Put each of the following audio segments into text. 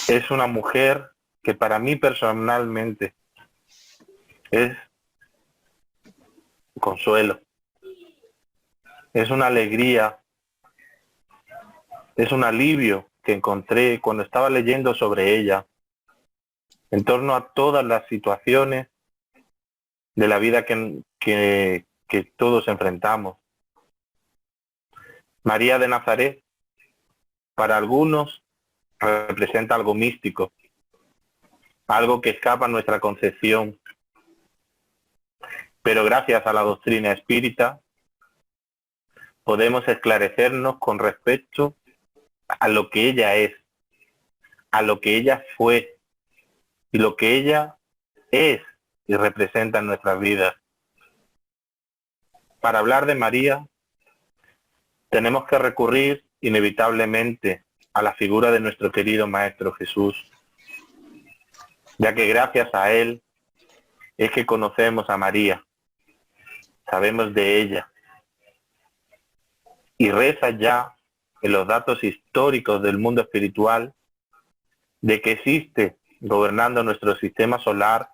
Es una mujer que para mí personalmente es consuelo, es una alegría, es un alivio que encontré cuando estaba leyendo sobre ella, en torno a todas las situaciones de la vida que todos enfrentamos. María de Nazaret, para algunos, representa algo místico, algo que escapa a nuestra concepción, pero gracias a la doctrina espírita podemos esclarecernos con respecto a lo que ella es, a lo que ella fue y lo que ella es y representa en nuestras vidas. Para hablar de María, tenemos que recurrir inevitablemente a la figura de nuestro querido Maestro Jesús, ya que gracias a él es que conocemos a María, sabemos de ella, y reza ya en los datos históricos del mundo espiritual de que existe, gobernando nuestro sistema solar,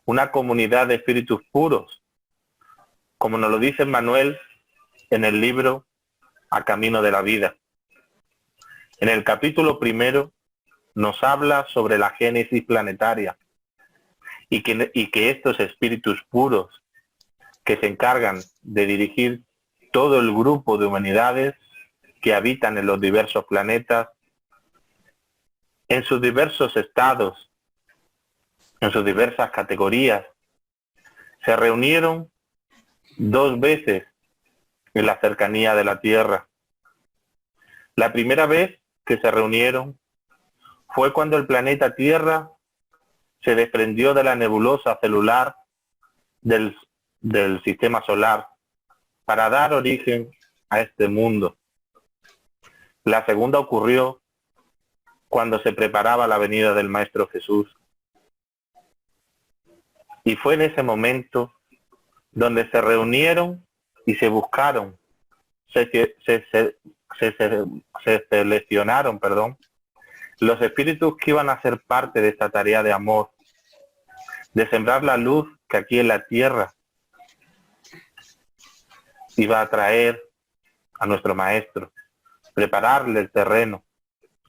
una comunidad de espíritus puros, como nos lo dice Manuel en el libro A Camino de la Vida. En el capítulo primero nos habla sobre la génesis planetaria y que estos espíritus puros que se encargan de dirigir todo el grupo de humanidades que habitan en los diversos planetas, en sus diversos estados, en sus diversas categorías, se reunieron 2 veces en la cercanía de la Tierra. La primera vez que se reunieron fue cuando el planeta Tierra se desprendió de la nebulosa celular del sistema solar para dar origen a este mundo. La segunda ocurrió cuando se preparaba la venida del Maestro Jesús. Y fue en ese momento donde se reunieron y se buscaron, se seleccionaron, los espíritus que iban a ser parte de esta tarea de amor, de sembrar la luz que aquí en la tierra iba a traer a nuestro Maestro, prepararle el terreno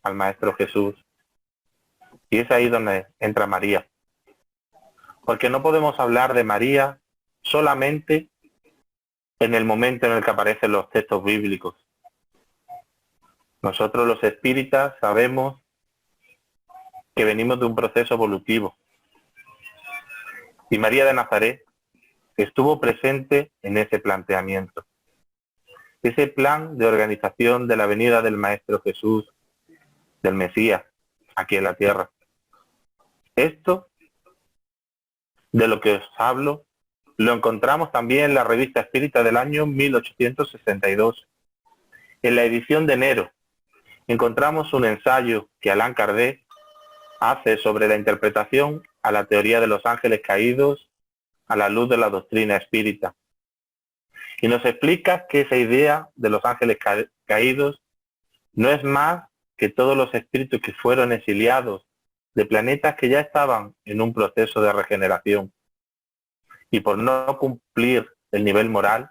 al Maestro Jesús. Y es ahí donde entra María. Porque no podemos hablar de María solamente en el momento en el que aparecen los textos bíblicos. Nosotros los espíritas sabemos que venimos de un proceso evolutivo. Y María de Nazaret estuvo presente en ese planteamiento. Ese plan de organización de la venida del Maestro Jesús, del Mesías, aquí en la tierra. Esto, de lo que os hablo, lo encontramos también en la Revista Espírita del año 1862. En la edición de enero, encontramos un ensayo que Allan Kardec hace sobre la interpretación a la teoría de los ángeles caídos a la luz de la doctrina espírita. Y nos explica que esa idea de los ángeles caídos no es más que todos los espíritus que fueron exiliados de planetas que ya estaban en un proceso de regeneración y por no cumplir el nivel moral,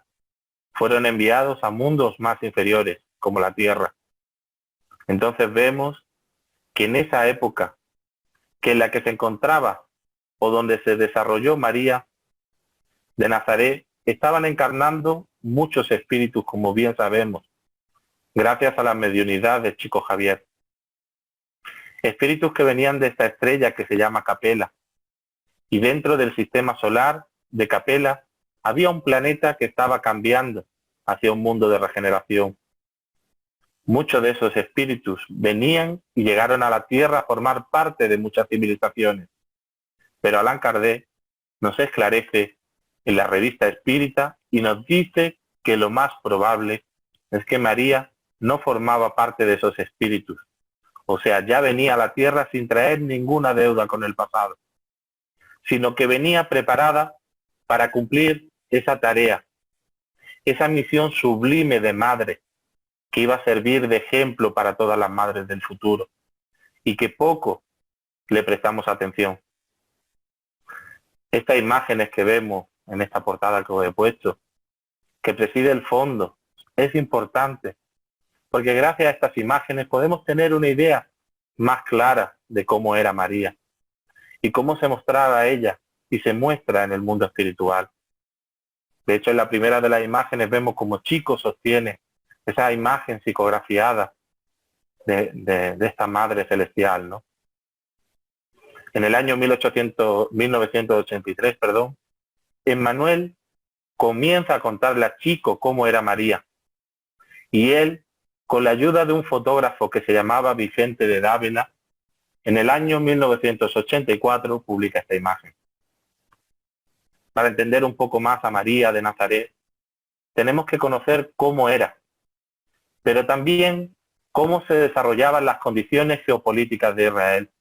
fueron enviados a mundos más inferiores, como la Tierra. Entonces vemos que en esa época, que en la que se encontraba o donde se desarrolló María de Nazaret, estaban encarnando muchos espíritus, como bien sabemos, gracias a la mediunidad de Chico Xavier. Espíritus que venían de esta estrella que se llama Capella. Y dentro del sistema solar de Capella había un planeta que estaba cambiando hacia un mundo de regeneración. Muchos de esos espíritus venían y llegaron a la Tierra a formar parte de muchas civilizaciones. Pero Allan Kardec nos esclarece en la Revista Espírita y nos dice que lo más probable es que María no formaba parte de esos espíritus. O sea, ya venía a la Tierra sin traer ninguna deuda con el pasado, sino que venía preparada para cumplir esa tarea, esa misión sublime de madre, que iba a servir de ejemplo para todas las madres del futuro. y que poco le prestamos atención. Estas imágenes que vemos en esta portada que os he puesto, que preside el fondo, es importante, porque gracias a estas imágenes podemos tener una idea más clara de cómo era María y cómo se mostraba ella y se muestra en el mundo espiritual. De hecho, en la primera de las imágenes vemos como Chico sostiene esa imagen psicografiada de esta Madre Celestial, ¿no? En el año 1983, Emmanuel comienza a contarle a Chico cómo era María. Y él, con la ayuda de un fotógrafo que se llamaba Vicente de Dávila, en el año 1984 publica esta imagen. Para entender un poco más a María de Nazaret, tenemos que conocer cómo era, pero también cómo se desarrollaban las condiciones geopolíticas de Israel.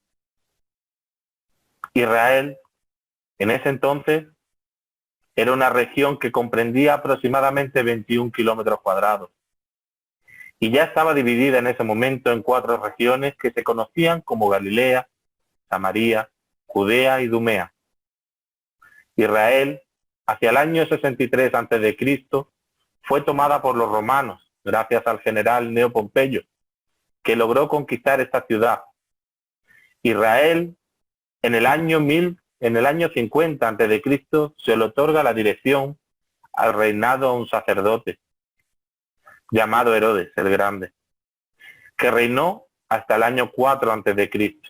Israel, en ese entonces, era una región que comprendía aproximadamente 21 kilómetros cuadrados y ya estaba dividida en ese momento en 4 regiones que se conocían como Galilea, Samaria, Judea y Idumea. Israel, hacia el año 63 a.C., fue tomada por los romanos gracias al general Cneo Pompeyo, que logró conquistar esta ciudad. Israel, en el año 50 a.C., se le otorga la dirección al reinado a un sacerdote llamado Herodes el Grande, que reinó hasta el año 4 a.C.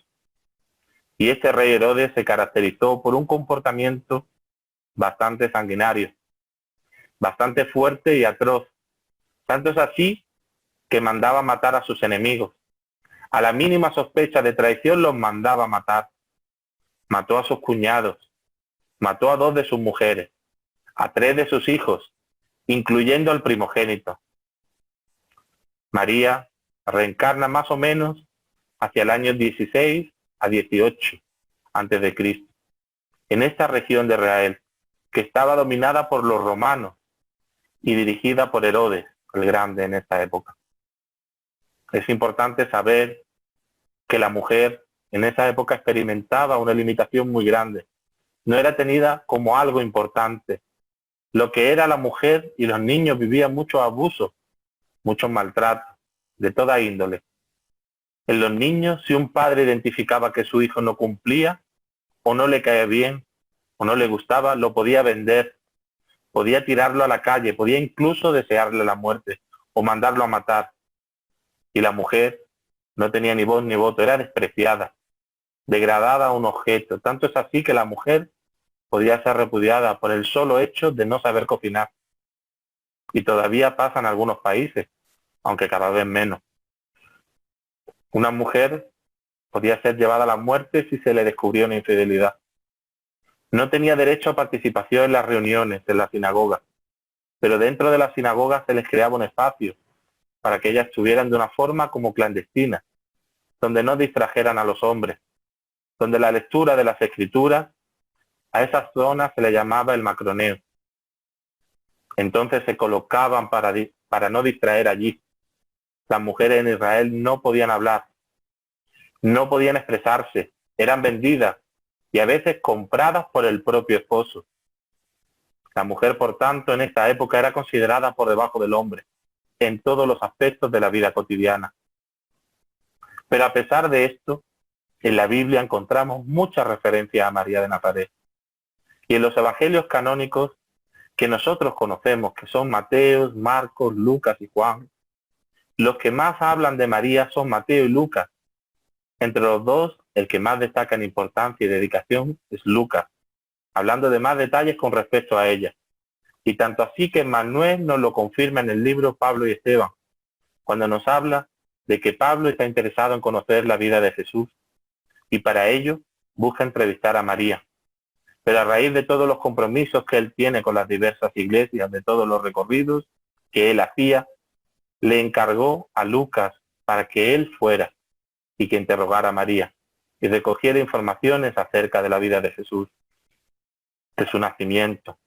Y este rey Herodes se caracterizó por un comportamiento bastante sanguinario, bastante fuerte y atroz. Tanto es así que mandaba matar a sus enemigos. A la mínima sospecha de traición los mandaba matar. Mató a sus cuñados, mató a 2 de sus mujeres, a 3 de sus hijos, incluyendo al primogénito. María reencarna más o menos hacia el año 16 a 18 a.C., en esta región de Israel, que estaba dominada por los romanos y dirigida por Herodes el Grande en esta época. Es importante saber que la mujer en esa época experimentaba una limitación muy grande. No era tenida como algo importante. Lo que era la mujer y los niños vivían muchos abusos, muchos maltratos, de toda índole. En los niños, si un padre identificaba que su hijo no cumplía, o no le caía bien, o no le gustaba, lo podía vender, podía tirarlo a la calle, podía incluso desearle la muerte, o mandarlo a matar. Y la mujer no tenía ni voz ni voto, era despreciada, degradada a un objeto. Tanto es así que la mujer podía ser repudiada por el solo hecho de no saber cocinar. Y todavía pasa en algunos países, aunque cada vez menos. Una mujer podía ser llevada a la muerte si se le descubrió una infidelidad. No tenía derecho a participación en las reuniones, en la sinagoga, pero dentro de la sinagoga se les creaba un espacio para que ellas estuvieran de una forma como clandestina, donde no distrajeran a los hombres, donde la lectura de las escrituras, a esas zonas se le llamaba el macroneo. Entonces se colocaban para no distraer allí. Las mujeres en Israel no podían hablar, no podían expresarse, eran vendidas y a veces compradas por el propio esposo. La mujer, por tanto, en esta época era considerada por debajo del hombre, en todos los aspectos de la vida cotidiana. Pero a pesar de esto, en la Biblia encontramos muchas referencias a María de Nazaret. Y en los evangelios canónicos que nosotros conocemos, que son Mateo, Marcos, Lucas y Juan, los que más hablan de María son Mateo y Lucas. Entre los dos, el que más destaca en importancia y dedicación es Lucas, hablando de más detalles con respecto a ella. Y tanto así que Manuel nos lo confirma en el libro Pablo y Esteban, cuando nos habla de que Pablo está interesado en conocer la vida de Jesús y para ello busca entrevistar a María. Pero a raíz de todos los compromisos que él tiene con las diversas iglesias, de todos los recorridos que él hacía, le encargó a Lucas para que él fuera y que interrogara a María y recogiera informaciones acerca de la vida de Jesús, de su nacimiento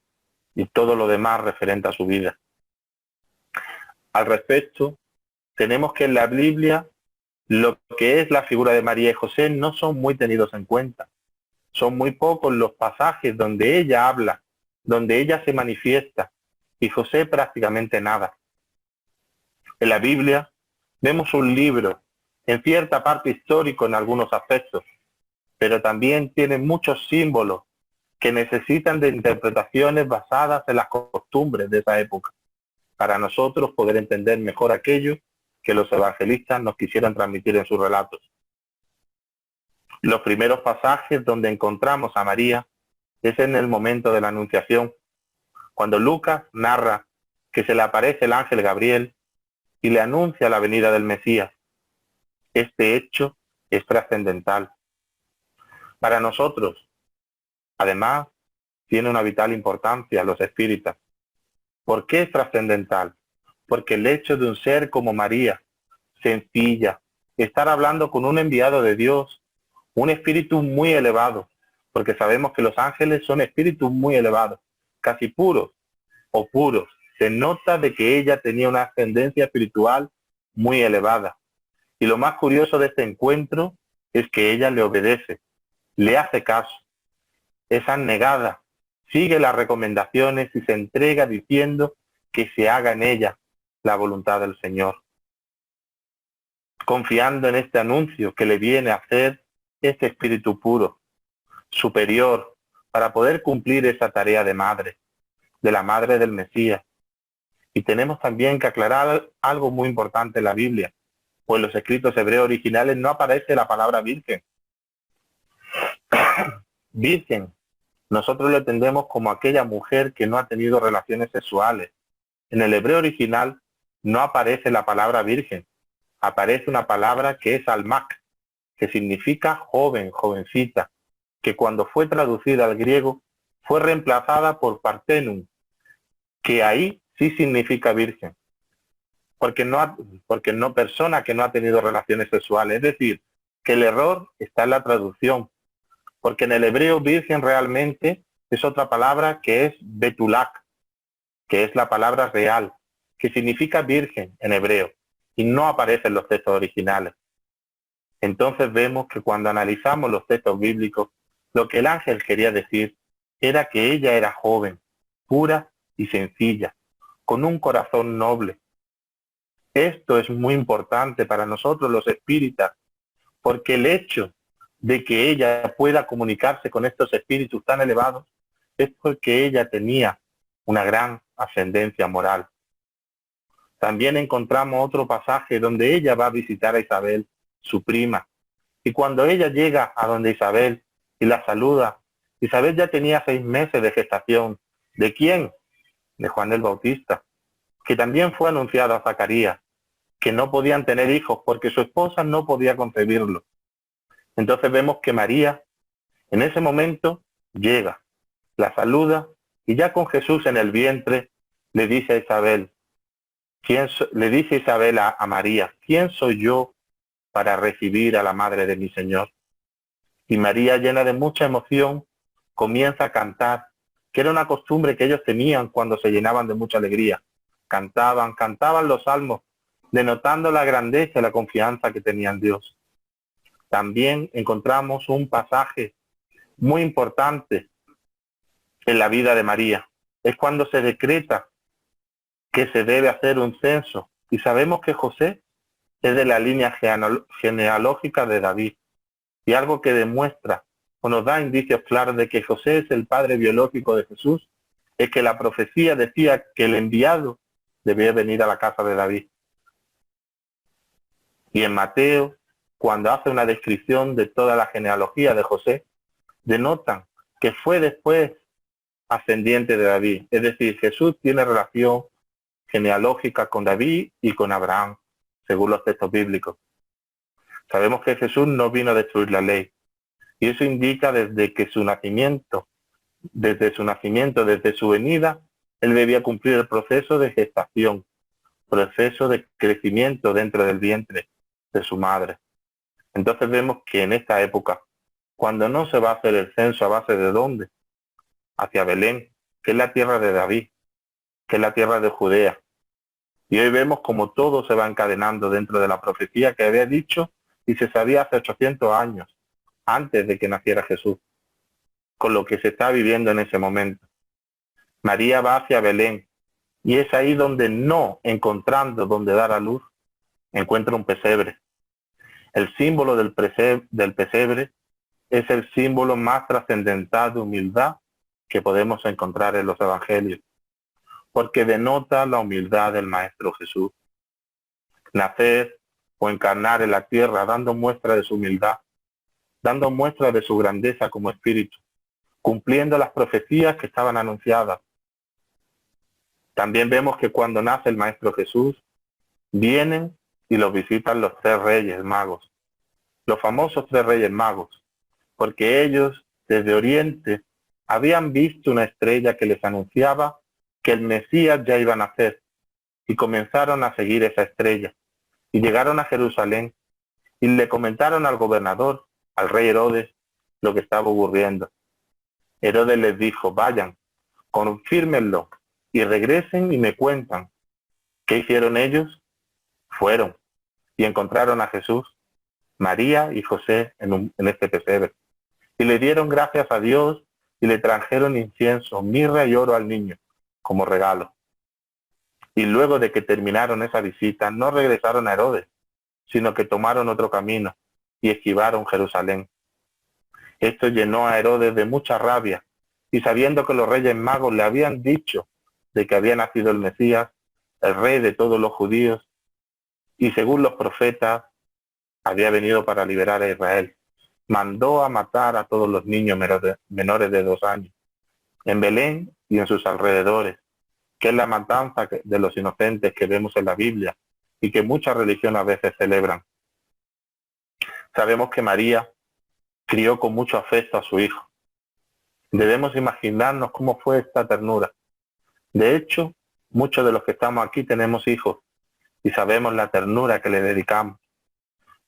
y todo lo demás referente a su vida. Al respecto, tenemos que en la Biblia lo que es la figura de María y José no son muy tenidos en cuenta. Son muy pocos los pasajes donde ella habla, donde ella se manifiesta, y José prácticamente nada. En la Biblia vemos un libro, en cierta parte histórico en algunos aspectos, pero también tiene muchos símbolos que necesitan de interpretaciones basadas en las costumbres de esa época, para nosotros poder entender mejor aquello que los evangelistas nos quisieran transmitir en sus relatos. Los primeros pasajes donde encontramos a María es en el momento de la Anunciación, cuando Lucas narra que se le aparece el ángel Gabriel y le anuncia la venida del Mesías. Este hecho es trascendental. Para nosotros, además, tiene una vital importancia los espíritas. ¿Por qué es trascendental? Porque el hecho de un ser como María, sencilla, estar hablando con un enviado de Dios, un espíritu muy elevado, porque sabemos que los ángeles son espíritus muy elevados, casi puros o puros. Se nota de que ella tenía una ascendencia espiritual muy elevada. Y lo más curioso de este encuentro es que ella le obedece, le hace caso, es abnegada, sigue las recomendaciones y se entrega diciendo que se haga en ella la voluntad del Señor, confiando en este anuncio que le viene a hacer este espíritu puro, superior, para poder cumplir esa tarea de madre, de la madre del Mesías. Y tenemos también que aclarar algo muy importante en la Biblia, pues en los escritos hebreos originales no aparece la palabra virgen. Virgen, nosotros lo entendemos como aquella mujer que no ha tenido relaciones sexuales. En el hebreo original no aparece la palabra virgen, aparece una palabra que es almak, que significa joven, jovencita, que cuando fue traducida al griego fue reemplazada por partenum, que ahí sí significa virgen, porque no persona que no ha tenido relaciones sexuales. Es decir, que el error está en la traducción, porque en el hebreo virgen realmente es otra palabra que es betulak, que es la palabra real, que significa virgen en hebreo, y no aparece en los textos originales. Entonces vemos que cuando analizamos los textos bíblicos, lo que el ángel quería decir era que ella era joven, pura y sencilla, con un corazón noble. Esto es muy importante para nosotros los espíritas, porque el hecho de que ella pueda comunicarse con estos espíritus tan elevados es porque ella tenía una gran ascendencia moral. También encontramos otro pasaje donde ella va a visitar a Isabel, su prima, y cuando ella llega a donde Isabel y la saluda, Isabel ya tenía 6 meses de gestación. ¿De quién? De Juan el Bautista, que también fue anunciado a Zacarías, que no podían tener hijos porque su esposa no podía concebirlo. Entonces vemos que María en ese momento llega, la saluda y ya con Jesús en el vientre le dice a Isabel, le dice Isabel a María, ¿quién soy yo para recibir a la madre de mi Señor? Y María, llena de mucha emoción, comienza a cantar, que era una costumbre que ellos tenían cuando se llenaban de mucha alegría. Cantaban los salmos, denotando la grandeza y la confianza que tenía en Dios. También encontramos un pasaje muy importante en la vida de María. Es cuando se decreta que se debe hacer un censo. Y sabemos que José es de la línea genealógica de David. Y algo que demuestra o nos da indicios claros de que José es el padre biológico de Jesús, es que la profecía decía que el enviado debía venir a la casa de David. Y en Mateo, cuando hace una descripción de toda la genealogía de José, denotan que fue después ascendiente de David. Es decir, Jesús tiene relación genealógica con David y con Abraham, según los textos bíblicos. Sabemos que Jesús no vino a destruir la ley. Y eso indica desde su nacimiento, desde su venida, él debía cumplir el proceso de gestación, proceso de crecimiento dentro del vientre de su madre. Entonces vemos que en esta época, cuando no se va a hacer el censo, ¿a base de dónde? Hacia Belén, que es la tierra de David, que es la tierra de Judea. Y hoy vemos como todo se va encadenando dentro de la profecía que había dicho y se sabía hace 800 años, antes de que naciera Jesús, con lo que se está viviendo en ese momento. María va hacia Belén, y es ahí donde, no encontrando donde dar a luz, encuentra un pesebre. El símbolo del pesebre es el símbolo más trascendental de humildad que podemos encontrar en los evangelios, porque denota la humildad del Maestro Jesús. Nacer o encarnar en la tierra dando muestra de su humildad, dando muestra de su grandeza como espíritu, cumpliendo las profecías que estaban anunciadas. También vemos que cuando nace el Maestro Jesús, vienen y los visitan los 3 reyes magos, los famosos 3 reyes magos, porque ellos desde Oriente habían visto una estrella que les anunciaba que el Mesías ya iba a nacer, y comenzaron a seguir esa estrella, y llegaron a Jerusalén, y le comentaron al gobernador, al rey Herodes, lo que estaba ocurriendo. Herodes les dijo, vayan, confírmenlo, y regresen y me cuentan. ¿Qué hicieron ellos? Fueron, y encontraron a Jesús, María y José en este pesebre, y le dieron gracias a Dios, y le trajeron incienso, mirra y oro al niño, como regalo. Y luego de que terminaron esa visita, no regresaron a Herodes, sino que tomaron otro camino, y esquivaron Jerusalén. Esto llenó a Herodes de mucha rabia, y sabiendo que los reyes magos le habían dicho de que había nacido el Mesías, el rey de todos los judíos, y según los profetas, había venido para liberar a Israel, mandó a matar a todos los niños menores de 2 años, en Belén y en sus alrededores, que es la matanza de los inocentes que vemos en la Biblia, y que muchas religiones a veces celebran. Sabemos que María crió con mucho afecto a su hijo. Debemos imaginarnos cómo fue esta ternura. De hecho, muchos de los que estamos aquí tenemos hijos y sabemos la ternura que le dedicamos.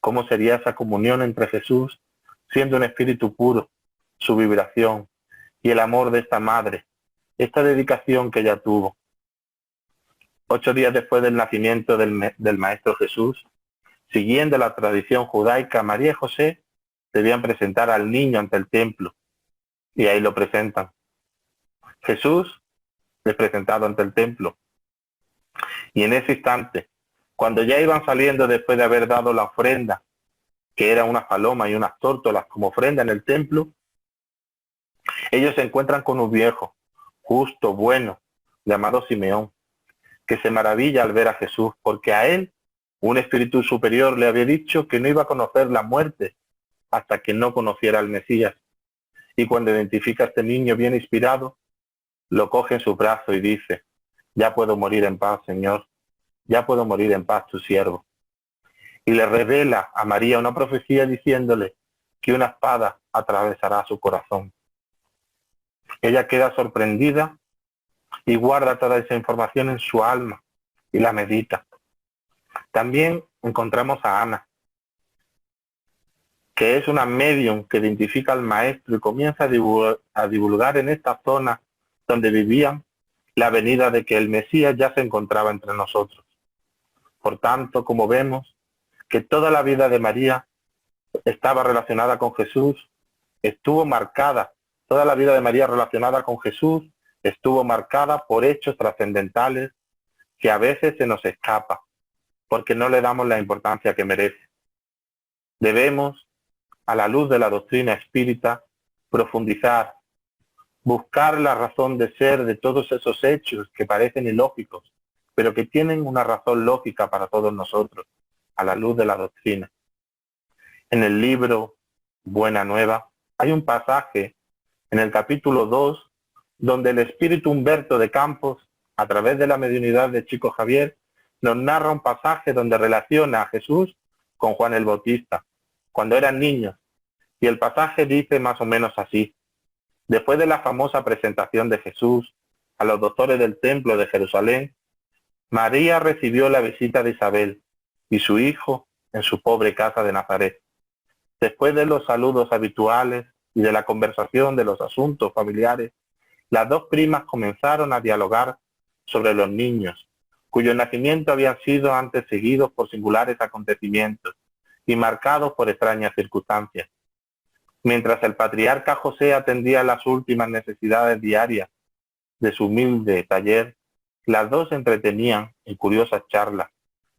¿Cómo sería esa comunión entre Jesús, siendo un espíritu puro, su vibración y el amor de esta madre, esta dedicación que ella tuvo? 8 días después del nacimiento del Maestro Jesús, siguiendo la tradición judaica, María y José debían presentar al niño ante el templo, y ahí lo presentan. Jesús es presentado ante el templo, y en ese instante, cuando ya iban saliendo después de haber dado la ofrenda, que eran unas palomas y unas tórtolas como ofrenda en el templo, ellos se encuentran con un viejo, justo, bueno, llamado Simeón, que se maravilla al ver a Jesús, porque a él un espíritu superior le había dicho que no iba a conocer la muerte hasta que no conociera al Mesías. Y cuando identifica a este niño bien inspirado, lo coge en su brazo y dice, ya puedo morir en paz, Señor, ya puedo morir en paz, tu siervo. Y le revela a María una profecía diciéndole que una espada atravesará su corazón. Ella queda sorprendida y guarda toda esa información en su alma y la medita. También encontramos a Ana, que es una medium que identifica al maestro y comienza a divulgar en esta zona donde vivían la venida de que el Mesías ya se encontraba entre nosotros. Por tanto, como vemos, que toda la vida de María estaba relacionada con Jesús, estuvo marcada, toda la vida de María relacionada con Jesús estuvo marcada por hechos trascendentales que a veces se nos escapa, porque no le damos la importancia que merece. Debemos, a la luz de la doctrina espírita, profundizar, buscar la razón de ser de todos esos hechos que parecen ilógicos, pero que tienen una razón lógica para todos nosotros, a la luz de la doctrina. En el libro Buena Nueva hay un pasaje en el capítulo 2 donde el espíritu Humberto de Campos, a través de la mediunidad de Chico Javier, nos narra un pasaje donde relaciona a Jesús con Juan el Bautista, cuando eran niños, y el pasaje dice más o menos así: después de la famosa presentación de Jesús a los doctores del templo de Jerusalén, María recibió la visita de Isabel y su hijo en su pobre casa de Nazaret. Después de los saludos habituales y de la conversación de los asuntos familiares, las 2 primas comenzaron a dialogar sobre los niños, cuyo nacimiento habían sido antes seguidos por singulares acontecimientos, y marcados por extrañas circunstancias. Mientras el patriarca José atendía las últimas necesidades diarias de su humilde taller, las dos se entretenían en curiosas charlas,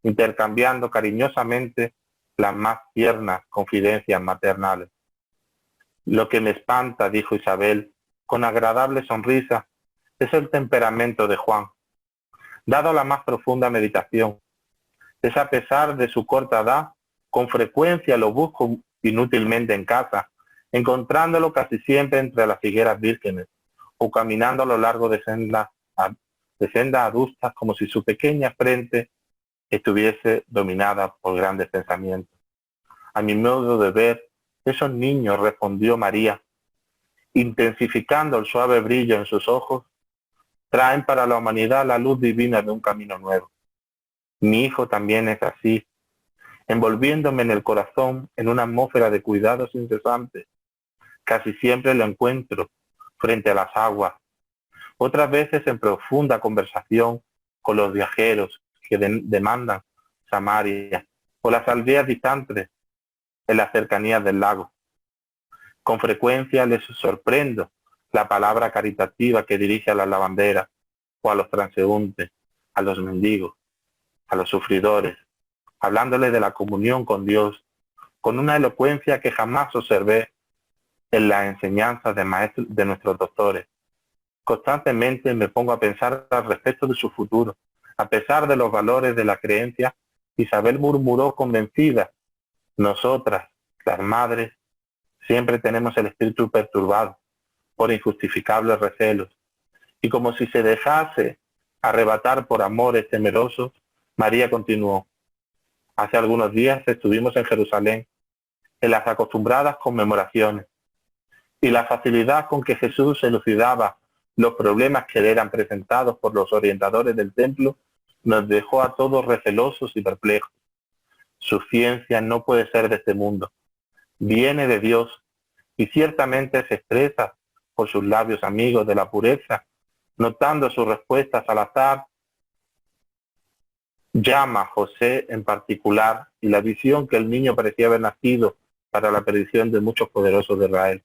intercambiando cariñosamente las más tiernas confidencias maternales. Lo que me espanta, dijo Isabel, con agradable sonrisa, es el temperamento de Juan. Dado la más profunda meditación, es a pesar de su corta edad, con frecuencia lo busco inútilmente en casa, encontrándolo casi siempre entre las higueras vírgenes, o caminando a lo largo de sendas adustas como si su pequeña frente estuviese dominada por grandes pensamientos. A mi modo de ver, esos niños, respondió María, intensificando el suave brillo en sus ojos, traen para la humanidad la luz divina de un camino nuevo. Mi hijo también es así, envolviéndome en el corazón en una atmósfera de cuidados incesantes. Casi siempre lo encuentro frente a las aguas, otras veces en profunda conversación con los viajeros que demandan Samaria o las aldeas distantes en las cercanías del lago. Con frecuencia les sorprendo la palabra caritativa que dirige a las lavanderas o a los transeúntes, a los mendigos, a los sufridores, hablándoles de la comunión con Dios, con una elocuencia que jamás observé en las enseñanzas de nuestros doctores. Constantemente me pongo a pensar al respecto de su futuro. A pesar de los valores de la creencia, Isabel murmuró convencida, nosotras, las madres, siempre tenemos el espíritu perturbado por injustificables recelos. Y como si se dejase arrebatar por amores temerosos, María continuó. Hace algunos días estuvimos en Jerusalén, en las acostumbradas conmemoraciones, y la facilidad con que Jesús elucidaba los problemas que le eran presentados por los orientadores del templo nos dejó a todos recelosos y perplejos. Su ciencia no puede ser de este mundo, viene de Dios y ciertamente se expresa por sus labios amigos de la pureza, notando sus respuestas al azar. Llama a José en particular y la visión que el niño parecía haber nacido para la perdición de muchos poderosos de Israel.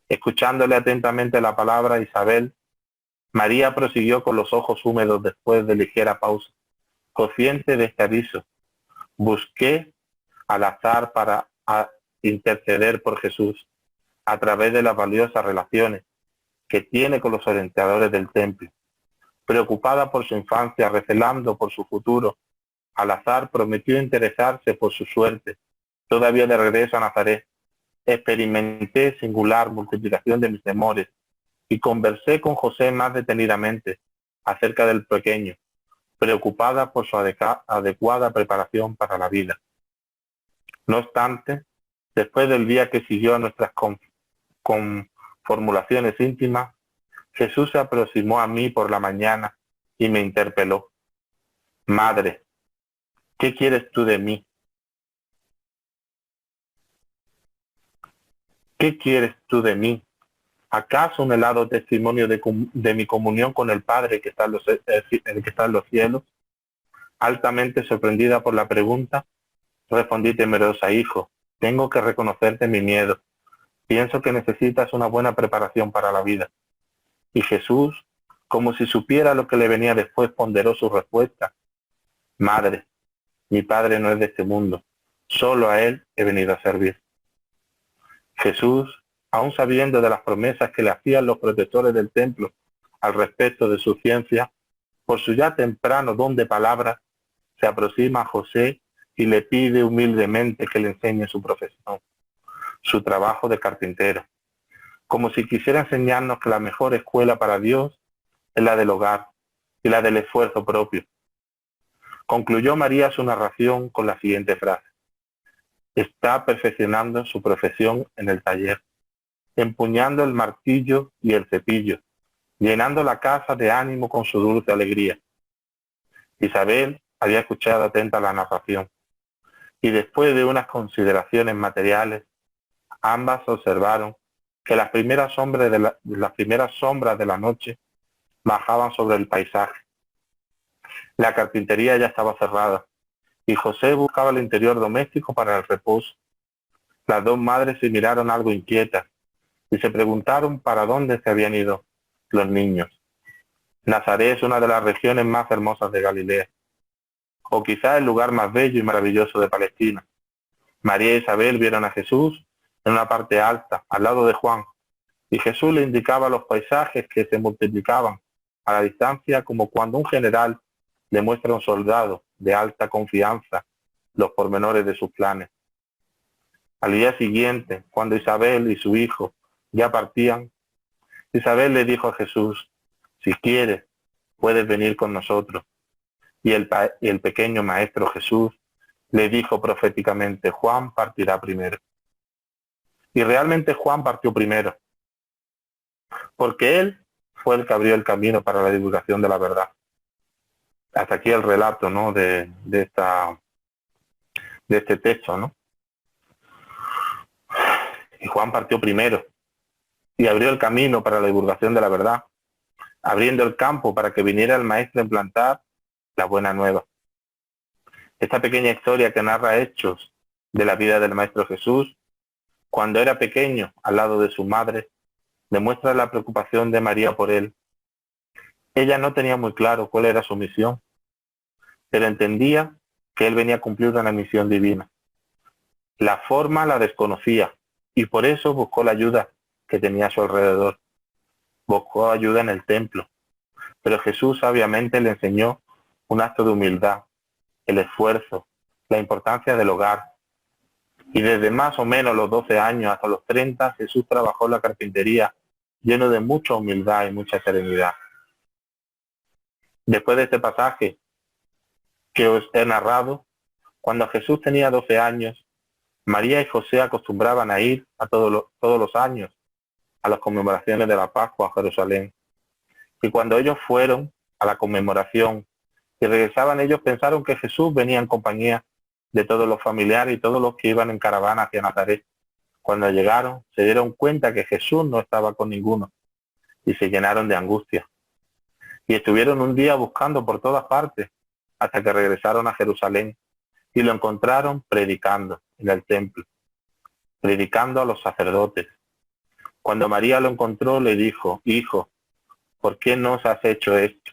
Escuchándole atentamente la palabra Isabel, María prosiguió con los ojos húmedos después de ligera pausa. Consciente de este aviso, busqué al azar para interceder por Jesús a través de las valiosas relaciones que tiene con los orientadores del templo. Preocupada por su infancia, recelando por su futuro, al azar prometió interesarse por su suerte. Todavía de regreso a Nazaret, experimenté singular multiplicación de mis temores y conversé con José más detenidamente acerca del pequeño, preocupada por su adecuada preparación para la vida. No obstante, después del día que siguió a nuestras formulaciones íntimas, Jesús se aproximó a mí por la mañana y me interpeló. Madre, ¿qué quieres tú de mí? ¿Qué quieres tú de mí? ¿Acaso un helado testimonio de mi comunión con el Padre que está en los cielos? Altamente sorprendida por la pregunta, respondí temerosa, hijo, tengo que reconocerte mi miedo. Pienso que necesitas una buena preparación para la vida. Y Jesús, como si supiera lo que le venía después, ponderó su respuesta. Madre, mi Padre no es de este mundo, solo a Él he venido a servir. Jesús, aun sabiendo de las promesas que le hacían los protectores del templo al respecto de su ciencia, por su ya temprano don de palabras, se aproxima a José y le pide humildemente que le enseñe su profesión, su trabajo de carpintero, como si quisiera enseñarnos que la mejor escuela para Dios es la del hogar y la del esfuerzo propio. Concluyó María su narración con la siguiente frase. Está perfeccionando su profesión en el taller, empuñando el martillo y el cepillo, llenando la casa de ánimo con su dulce alegría. Isabel había escuchado atenta la narración, y después de unas consideraciones materiales, ambas observaron que las primeras sombras de la noche bajaban sobre el paisaje. La carpintería ya estaba cerrada, y José buscaba el interior doméstico para el reposo. Las dos madres se miraron algo inquietas y se preguntaron para dónde se habían ido los niños. Nazaret es una de las regiones más hermosas de Galilea, o quizá el lugar más bello y maravilloso de Palestina. María e Isabel vieron a Jesús en una parte alta, al lado de Juan, y Jesús le indicaba los paisajes que se multiplicaban a la distancia, como cuando un general le muestra a un soldado de alta confianza los pormenores de sus planes. Al día siguiente, cuando Isabel y su hijo ya partían, Isabel le dijo a Jesús: si quieres, puedes venir con nosotros. Y el pequeño maestro Jesús le dijo proféticamente: Juan partirá primero. Y realmente Juan partió primero, porque él fue el que abrió el camino para la divulgación de la verdad. Hasta aquí el relato, ¿no?, de este texto, ¿no? Y Juan partió primero y abrió el camino para la divulgación de la verdad, abriendo el campo para que viniera el maestro a implantar la buena nueva. Esta pequeña historia que narra hechos de la vida del Maestro Jesús, cuando era pequeño al lado de su madre, demuestra la preocupación de María por él. Ella no tenía muy claro cuál era su misión, pero entendía que él venía a cumplir una misión divina. La forma la desconocía y por eso buscó la ayuda que tenía a su alrededor. Buscó ayuda en el templo, pero Jesús sabiamente le enseñó un acto de humildad, el esfuerzo, la importancia del hogar. Y desde más o menos los 12 años hasta los 30, Jesús trabajó en la carpintería lleno de mucha humildad y mucha serenidad. Después de este pasaje que os he narrado, cuando Jesús tenía 12 años, María y José acostumbraban a ir a todos los años a las conmemoraciones de la Pascua a Jerusalén. Y cuando ellos fueron a la conmemoración y regresaban, ellos pensaron que Jesús venía en compañía de todos los familiares y todos los que iban en caravana hacia Nazaret. Cuando llegaron, se dieron cuenta que Jesús no estaba con ninguno y se llenaron de angustia. Y estuvieron un día buscando por todas partes hasta que regresaron a Jerusalén y lo encontraron predicando en el templo, predicando a los sacerdotes. Cuando María lo encontró, le dijo: hijo, ¿por qué nos has hecho esto?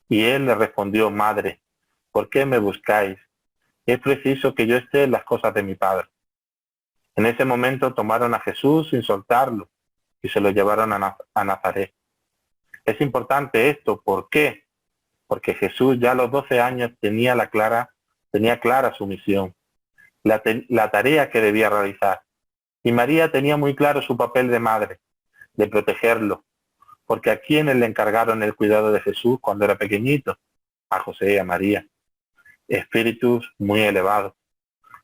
Y él le respondió: madre, ¿por qué me buscáis? Es preciso que yo esté en las cosas de mi Padre. En ese momento tomaron a Jesús sin soltarlo y se lo llevaron a Nazaret. Es importante esto, ¿por qué? Porque Jesús ya a los 12 años tenía clara su misión, la tarea que debía realizar. Y María tenía muy claro su papel de madre, de protegerlo, porque a quienes le encargaron el cuidado de Jesús cuando era pequeñito: a José y a María, espíritus muy elevados,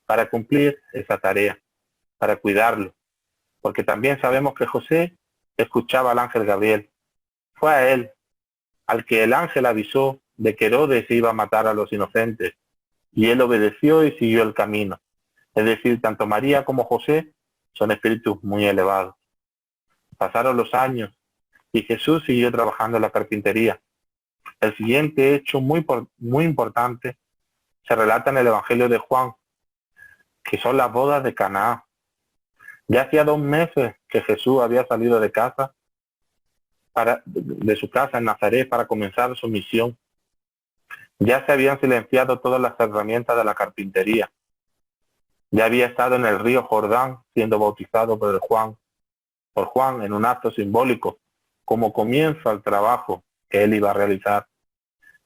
para cumplir esa tarea, para cuidarlo, porque también sabemos que José escuchaba al ángel Gabriel. Fue a él al que el ángel avisó de que Herodes iba a matar a los inocentes, y él obedeció y siguió el camino. Es decir, tanto María como José son espíritus muy elevados. Pasaron los años y Jesús siguió trabajando en la carpintería. El siguiente hecho muy importante se relata en el Evangelio de Juan, que son las bodas de Caná. Ya hacía 2 meses que Jesús había salido de su casa en Nazaret para comenzar su misión. Ya se habían silenciado todas las herramientas de la carpintería. Ya había estado en el río Jordán siendo bautizado por Juan en un acto simbólico, como comienzo al trabajo que él iba a realizar.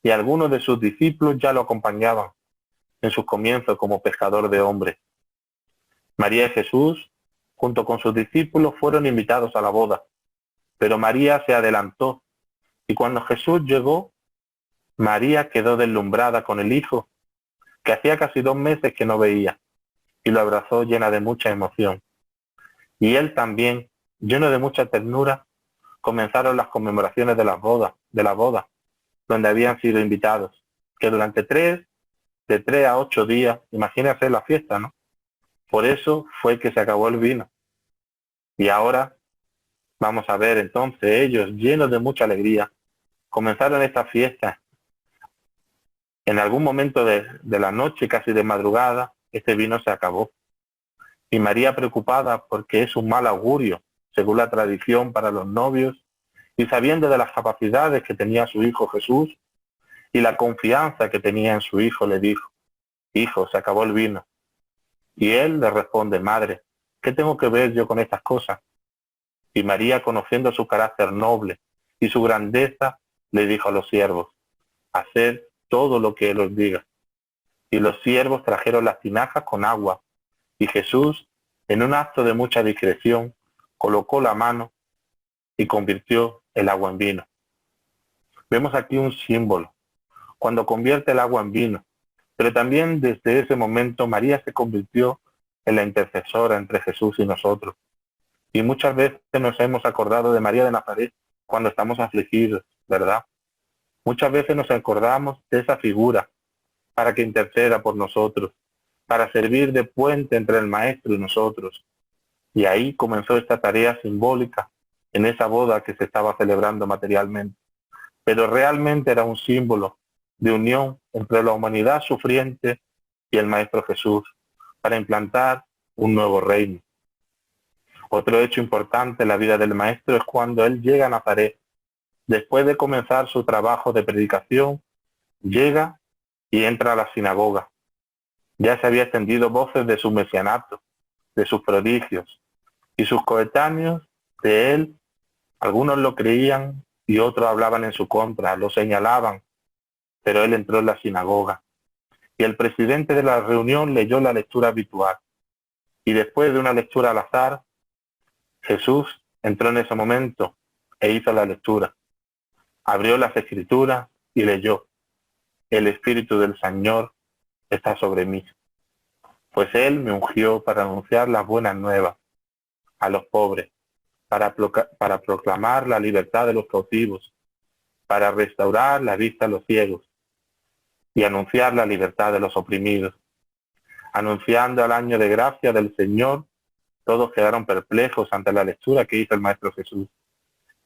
Y algunos de sus discípulos ya lo acompañaban en sus comienzos como pescador de hombres. María y Jesús, junto con sus discípulos, fueron invitados a la boda, pero María se adelantó, y cuando Jesús llegó, María quedó deslumbrada con el hijo, que hacía casi 2 meses que no veía, y lo abrazó llena de mucha emoción. Y él también, lleno de mucha ternura, comenzaron las conmemoraciones de la boda, donde habían sido invitados, que durante de 3 a 8 días, imagínense la fiesta, ¿no? Por eso fue que se acabó el vino. Y ahora vamos a ver entonces, ellos, llenos de mucha alegría, comenzaron esta fiesta En algún momento de la noche, casi de madrugada, ese vino se acabó. Y María, preocupada porque es un mal augurio, según la tradición para los novios, y sabiendo de las capacidades que tenía su hijo Jesús y la confianza que tenía en su hijo, le dijo: hijo, se acabó el vino. Y él le responde: madre, ¿qué tengo que ver yo con estas cosas? Y María, conociendo su carácter noble y su grandeza, le dijo a los siervos: haced todo lo que él os diga. Y los siervos trajeron las tinajas con agua, y Jesús, en un acto de mucha discreción, colocó la mano y convirtió el agua en vino. Vemos aquí un símbolo, cuando convierte el agua en vino, pero también desde ese momento María se convirtió en la intercesora entre Jesús y nosotros. Y muchas veces nos hemos acordado de María de Nazaret cuando estamos afligidos, ¿verdad? Muchas veces nos acordamos de esa figura para que interceda por nosotros, para servir de puente entre el Maestro y nosotros. Y ahí comenzó esta tarea simbólica en esa boda que se estaba celebrando materialmente. Pero realmente era un símbolo de unión entre la humanidad sufriente y el Maestro Jesús, para implantar un nuevo reino. Otro hecho importante en la vida del Maestro es cuando él llega a Nazaret. Después de comenzar su trabajo de predicación, llega y entra a la sinagoga. Ya se había extendido voces de su mesianato, de sus prodigios, y sus coetáneos de él, algunos lo creían y otros hablaban en su contra, lo señalaban, pero él entró en la sinagoga. Y el presidente de la reunión leyó la lectura habitual. Y después de una lectura al azar, Jesús entró en ese momento e hizo la lectura. Abrió las escrituras y leyó: el Espíritu del Señor está sobre mí, pues Él me ungió para anunciar las buenas nuevas a los pobres, para proclamar la libertad de los cautivos, para restaurar la vista a los ciegos y anunciar la libertad de los oprimidos. Anunciando el año de gracia del Señor, todos quedaron perplejos ante la lectura que hizo el Maestro Jesús.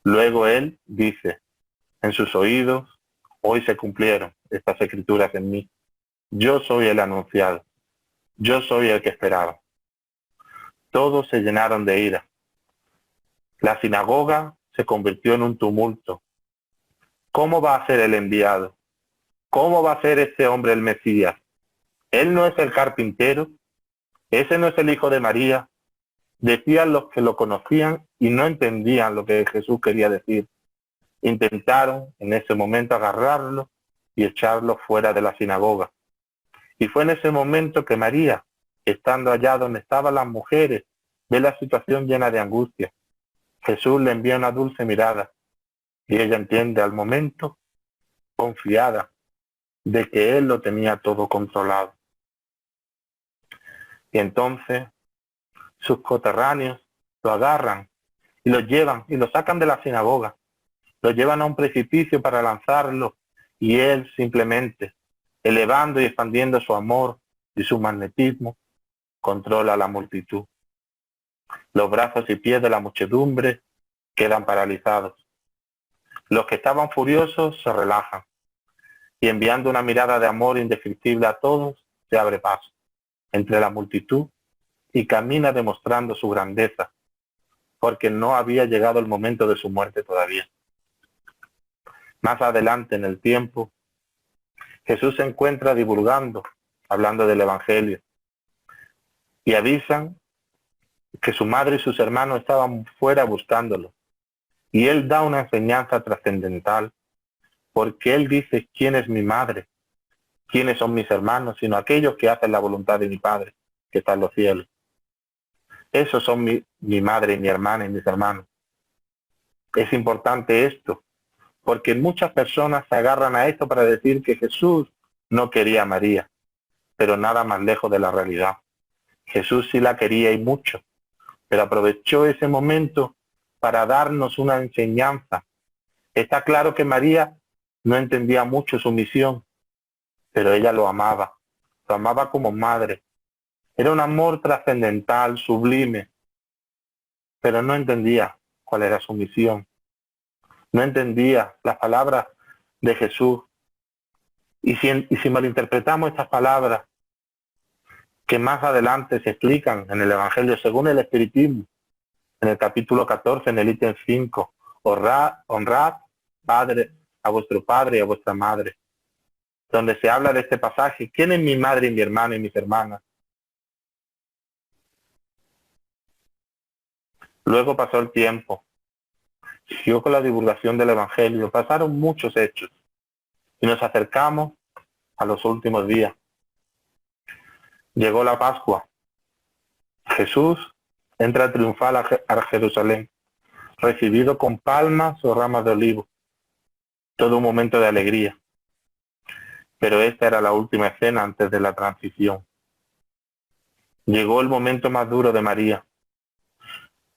Luego Él dice en sus oídos: hoy se cumplieron estas escrituras en mí. Yo soy el anunciado, yo soy el que esperaba. Todos se llenaron de ira. La sinagoga se convirtió en un tumulto. ¿Cómo va a ser el enviado? ¿Cómo va a ser este hombre el Mesías? ¿Él no es el carpintero? ¿Ese no es el hijo de María? Decían los que lo conocían y no entendían lo que Jesús quería decir. Intentaron en ese momento agarrarlo y echarlo fuera de la sinagoga. Y fue en ese momento que María, estando allá donde estaban las mujeres, ve la situación llena de angustia. Jesús le envía una dulce mirada y ella entiende al momento, confiada, de que Él lo tenía todo controlado. Y entonces sus coterráneos lo agarran y lo llevan y lo sacan de la sinagoga. Lo llevan a un precipicio para lanzarlo y Él simplemente, elevando y expandiendo su amor y su magnetismo, controla a la multitud. Los brazos y pies de la muchedumbre quedan paralizados. Los que estaban furiosos se relajan y, enviando una mirada de amor indescriptible a todos, se abre paso entre la multitud y camina demostrando su grandeza, porque no había llegado el momento de su muerte todavía. Más adelante en el tiempo, Jesús se encuentra divulgando, hablando del Evangelio, y avisan que su madre y sus hermanos estaban fuera buscándolo. Y él da una enseñanza trascendental, porque él dice: ¿quién es mi madre? ¿Quiénes son mis hermanos? Sino aquellos que hacen la voluntad de mi Padre, que está en los cielos. Esos son mi madre, mi hermana y mis hermanos. Es importante esto, porque muchas personas se agarran a esto para decir que Jesús no quería a María, pero nada más lejos de la realidad. Jesús sí la quería y mucho, pero aprovechó ese momento para darnos una enseñanza. Está claro que María no entendía mucho su misión, pero ella lo amaba como madre. Era un amor trascendental, sublime, pero no entendía cuál era su misión. No entendía las palabras de Jesús. Y si malinterpretamos estas palabras que más adelante se explican en el Evangelio según el Espiritismo, en el capítulo 14, en el ítem 5, honrad padre, a vuestro padre y a vuestra madre, donde se habla de este pasaje, ¿quién es mi madre y mi hermana y mis hermanas? Luego pasó el tiempo, siguió con la divulgación del Evangelio, pasaron muchos hechos y nos acercamos a los últimos días. Llegó la Pascua. Jesús entra triunfal a Jerusalén, recibido con palmas o ramas de olivo. Todo un momento de alegría. Pero esta era la última escena antes de la transición. Llegó el momento más duro de María,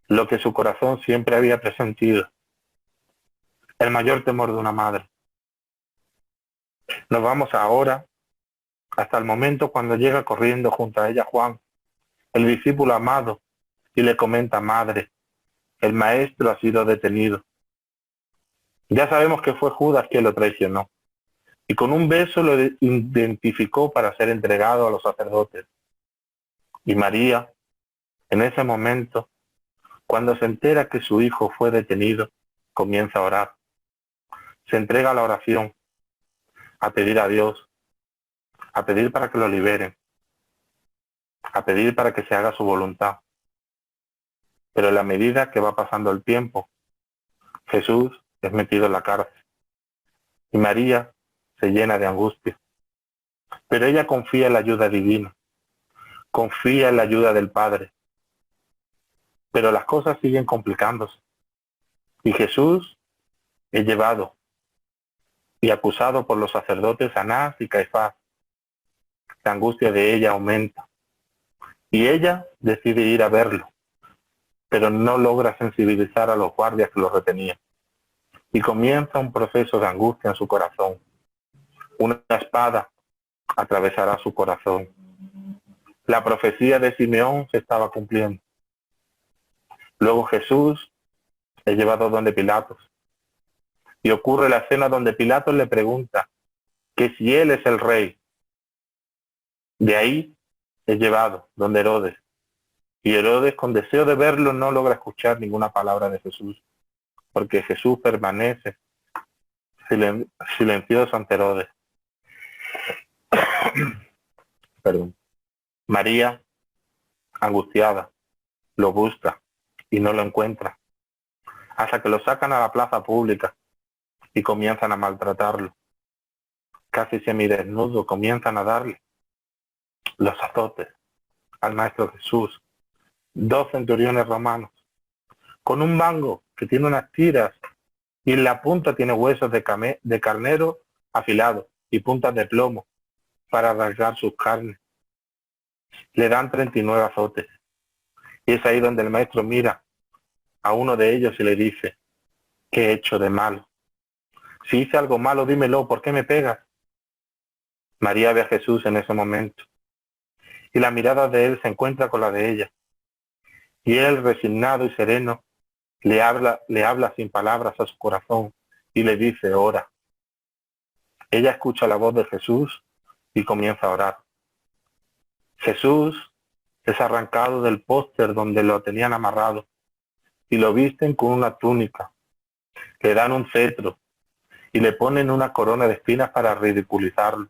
lo que su corazón siempre había presentido, el mayor temor de una madre. Nos vamos ahora hasta el momento cuando llega corriendo junto a ella Juan, el discípulo amado, y le comenta: madre, el maestro ha sido detenido. Ya sabemos que fue Judas quien lo traicionó, y con un beso lo identificó para ser entregado a los sacerdotes. Y María, en ese momento, cuando se entera que su hijo fue detenido, comienza a orar. Se entrega a la oración, a pedir a Dios, a pedir para que lo liberen, a pedir para que se haga su voluntad. Pero en la medida que va pasando el tiempo, Jesús es metido en la cárcel y María se llena de angustia. Pero ella confía en la ayuda divina, confía en la ayuda del Padre. Pero las cosas siguen complicándose y Jesús es llevado y acusado por los sacerdotes Anás y Caifás. La angustia de ella aumenta y ella decide ir a verlo, pero no logra sensibilizar a los guardias que lo retenían. Y comienza un proceso de angustia en su corazón. Una espada atravesará su corazón. La profecía de Simeón se estaba cumpliendo. Luego Jesús es llevado donde Pilatos. Y ocurre la escena donde Pilatos le pregunta que si él es el rey. De ahí es llevado donde Herodes. Y Herodes, con deseo de verlo, no logra escuchar ninguna palabra de Jesús, porque Jesús permanece silencioso ante Herodes. Perdón. María, angustiada, lo busca y no lo encuentra, hasta que lo sacan a la plaza pública y comienzan a maltratarlo. Casi semidesnudo comienzan a darle los azotes al Maestro Jesús. 2 centuriones romanos, con un mango que tiene unas tiras y en la punta tiene huesos de carnero afilados y puntas de plomo para rasgar sus carnes. Le dan 39 azotes. Y es ahí donde el Maestro mira a uno de ellos y le dice: ¿qué he hecho de malo? Si hice algo malo, dímelo, ¿por qué me pegas? María ve a Jesús en ese momento y la mirada de él se encuentra con la de ella. Y él, resignado y sereno, le habla sin palabras a su corazón y le dice: ora. Ella escucha la voz de Jesús y comienza a orar. Jesús es arrancado del póster donde lo tenían amarrado y lo visten con una túnica, le dan un cetro y le ponen una corona de espinas para ridiculizarlo.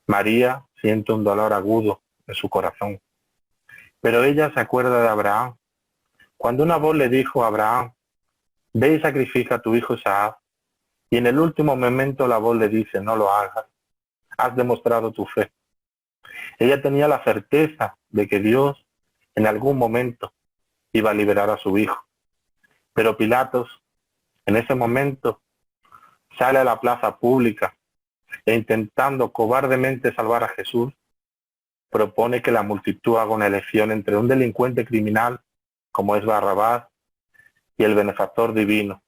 María siente un dolor agudo en su corazón, pero ella se acuerda de Abraham, cuando una voz le dijo a Abraham: ve y sacrifica a tu hijo Isaac. Y en el último momento la voz le dice: no lo hagas, has demostrado tu fe. Ella tenía la certeza de que Dios en algún momento iba a liberar a su hijo. Pero Pilatos, en ese momento, sale a la plaza pública e intentando cobardemente salvar a Jesús, propone que la multitud haga una elección entre un delincuente criminal, como es Barrabás, y el benefactor divino.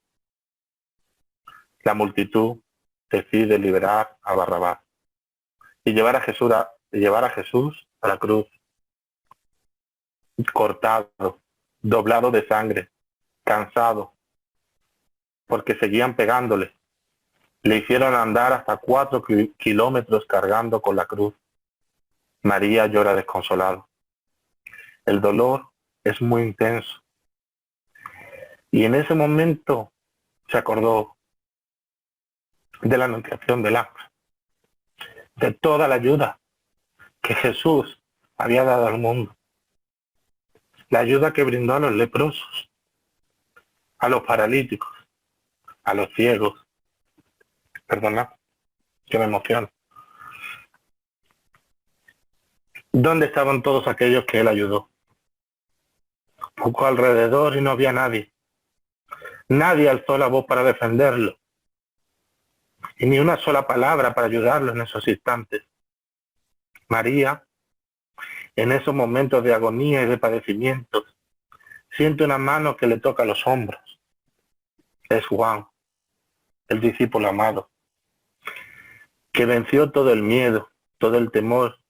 La multitud decide liberar a Barrabás y llevar a Jesús a la cruz, cortado, doblado de sangre, cansado, porque seguían pegándole. Le hicieron andar hasta 4 kilómetros cargando con la cruz. María llora desconsolada. El dolor es muy intenso. Y en ese momento se acordó de la anunciación del ángel, de toda la ayuda que Jesús había dado al mundo, la ayuda que brindó a los leprosos, a los paralíticos, a los ciegos. Perdonad, que me emociono. ¿Dónde estaban todos aquellos que él ayudó? Buscó alrededor y no había nadie. Nadie alzó la voz para defenderlo. Y ni una sola palabra para ayudarlo en esos instantes. María, en esos momentos de agonía y de padecimientos, siente una mano que le toca los hombros. Es Juan, el discípulo amado, que venció todo el miedo, todo el temor,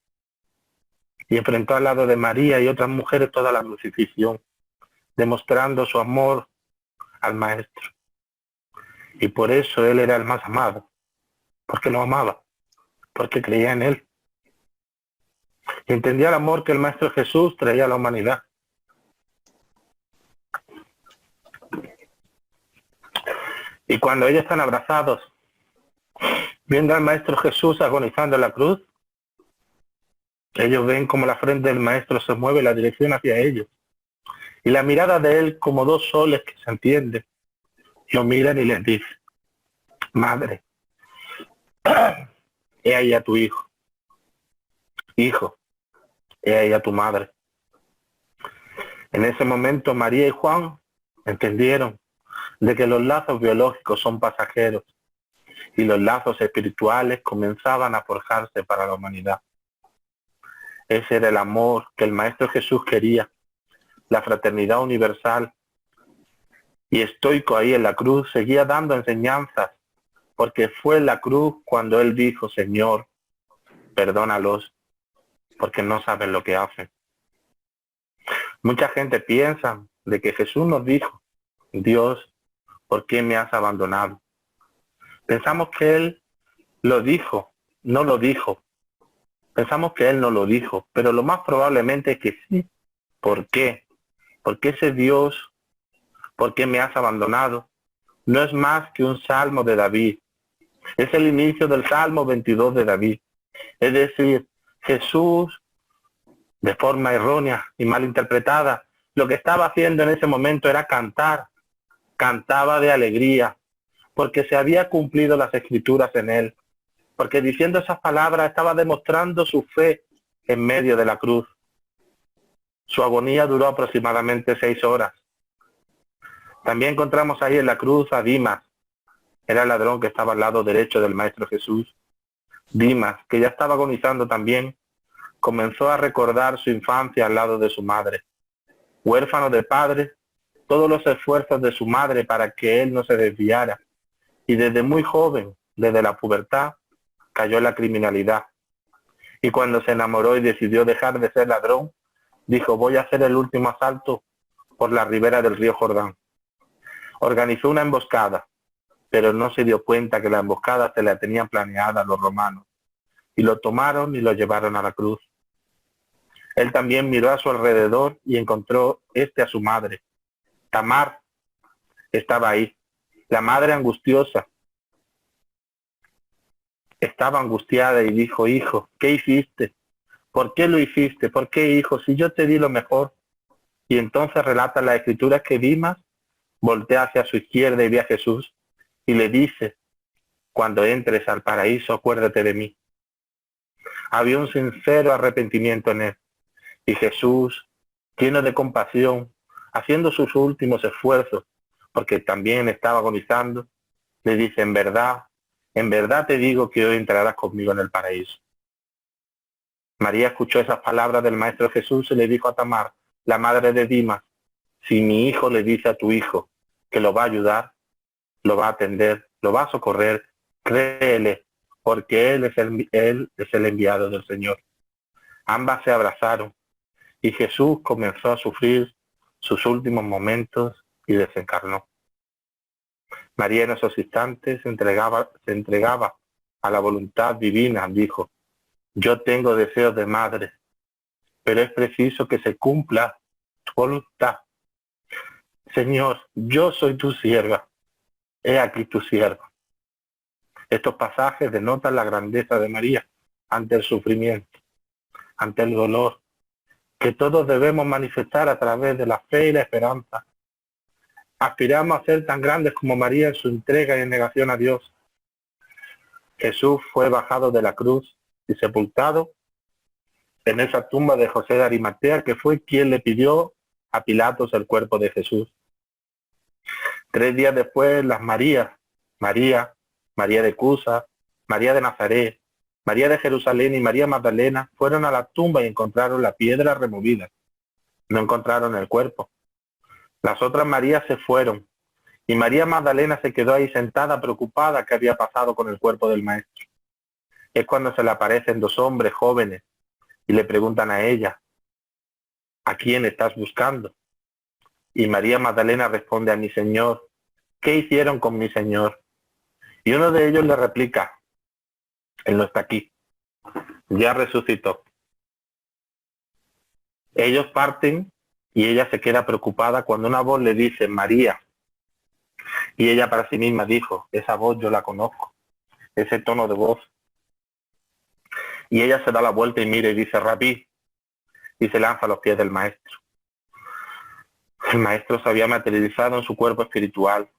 y enfrentó al lado de María y otras mujeres toda la crucifixión, demostrando su amor al Maestro. Y por eso él era el más amado, porque lo amaba, porque creía en él. Y entendía el amor que el Maestro Jesús traía a la humanidad. Y cuando ellos están abrazados, viendo al Maestro Jesús agonizando en la cruz, ellos ven como la frente del Maestro se mueve en la dirección hacia ellos. Y la mirada de él como dos soles que se entienden. Lo miran y les dice: Madre, he ahí a tu hijo. Hijo, he ahí a tu madre. En ese momento María y Juan entendieron de que los lazos biológicos son pasajeros y los lazos espirituales comenzaban a forjarse para la humanidad. Ese era el amor que el Maestro Jesús quería, la fraternidad universal. Y estoico ahí en la cruz seguía dando enseñanzas, porque fue en la cruz cuando él dijo: Señor, perdónalos, porque no saben lo que hacen. Mucha gente piensa de que Jesús nos dijo: Dios, ¿por qué me has abandonado? Pensamos que él lo dijo, no lo dijo. Pensamos que él no lo dijo, pero lo más probablemente es que sí. ¿Por qué? Porque ese Dios, ¿por qué me has abandonado?, no es más que un salmo de David. Es el inicio del Salmo 22 de David. Es decir, Jesús, de forma errónea y mal interpretada, lo que estaba haciendo en ese momento era cantar. Cantaba de alegría, porque se había cumplido las escrituras en él. Porque diciendo esas palabras estaba demostrando su fe en medio de la cruz. Su agonía duró aproximadamente 6 horas. También encontramos ahí en la cruz a Dimas. Era el ladrón que estaba al lado derecho del Maestro Jesús. Dimas, que ya estaba agonizando también, comenzó a recordar su infancia al lado de su madre. Huérfano de padre, todos los esfuerzos de su madre para que él no se desviara. Y desde muy joven, desde la pubertad, cayó en la criminalidad. Y cuando se enamoró y decidió dejar de ser ladrón, dijo: voy a hacer el último asalto por la ribera del río Jordán. Organizó una emboscada, pero no se dio cuenta que la emboscada se la tenían planeada los romanos. Y lo tomaron y lo llevaron a la cruz. Él también miró a su alrededor y encontró a su madre. Tamar estaba ahí. La madre angustiosa. Estaba angustiada y dijo: hijo, ¿qué hiciste? ¿Por qué lo hiciste? ¿Por qué, hijo? Si yo te di lo mejor. Y entonces relata la escritura que Dimas voltea hacia su izquierda y ve a Jesús y le dice: cuando entres al paraíso, acuérdate de mí. Había un sincero arrepentimiento en él. Y Jesús, lleno de compasión, haciendo sus últimos esfuerzos, porque también estaba agonizando, le dice: en verdad te digo que hoy entrarás conmigo en el paraíso. María escuchó esas palabras del Maestro Jesús y le dijo a Tamar, la madre de Dimas: si mi hijo le dice a tu hijo que lo va a ayudar, lo va a atender, lo va a socorrer, créele, porque él es el enviado del Señor. Ambas se abrazaron y Jesús comenzó a sufrir sus últimos momentos y desencarnó. María en esos instantes se entregaba a la voluntad divina. Dijo: yo tengo deseos de madre, pero es preciso que se cumpla tu voluntad. Señor, yo soy tu sierva, he aquí tu sierva. Estos pasajes denotan la grandeza de María ante el sufrimiento, ante el dolor, que todos debemos manifestar a través de la fe y la esperanza. Aspiramos a ser tan grandes como María en su entrega y negación a Dios. Jesús fue bajado de la cruz y sepultado en esa tumba de José de Arimatea, que fue quien le pidió a Pilatos el cuerpo de Jesús. 3 días después, las Marías, María de Cusa, María de Nazaret, María de Jerusalén y María Magdalena, fueron a la tumba y encontraron la piedra removida. No encontraron el cuerpo. Las otras Marías se fueron y María Magdalena se quedó ahí sentada, preocupada qué había pasado con el cuerpo del maestro. Es cuando se le aparecen 2 hombres jóvenes y le preguntan a ella: ¿a quién estás buscando? Y María Magdalena responde: a mi Señor. ¿Qué hicieron con mi Señor? Y uno de ellos le replica: Él no está aquí, ya resucitó. Ellos parten y ella se queda preocupada cuando una voz le dice: María. Y ella para sí misma dijo: esa voz yo la conozco, ese tono de voz. Y ella se da la vuelta y mira y dice: Rabí, y se lanza a los pies del maestro. El maestro se había materializado en su cuerpo espiritual.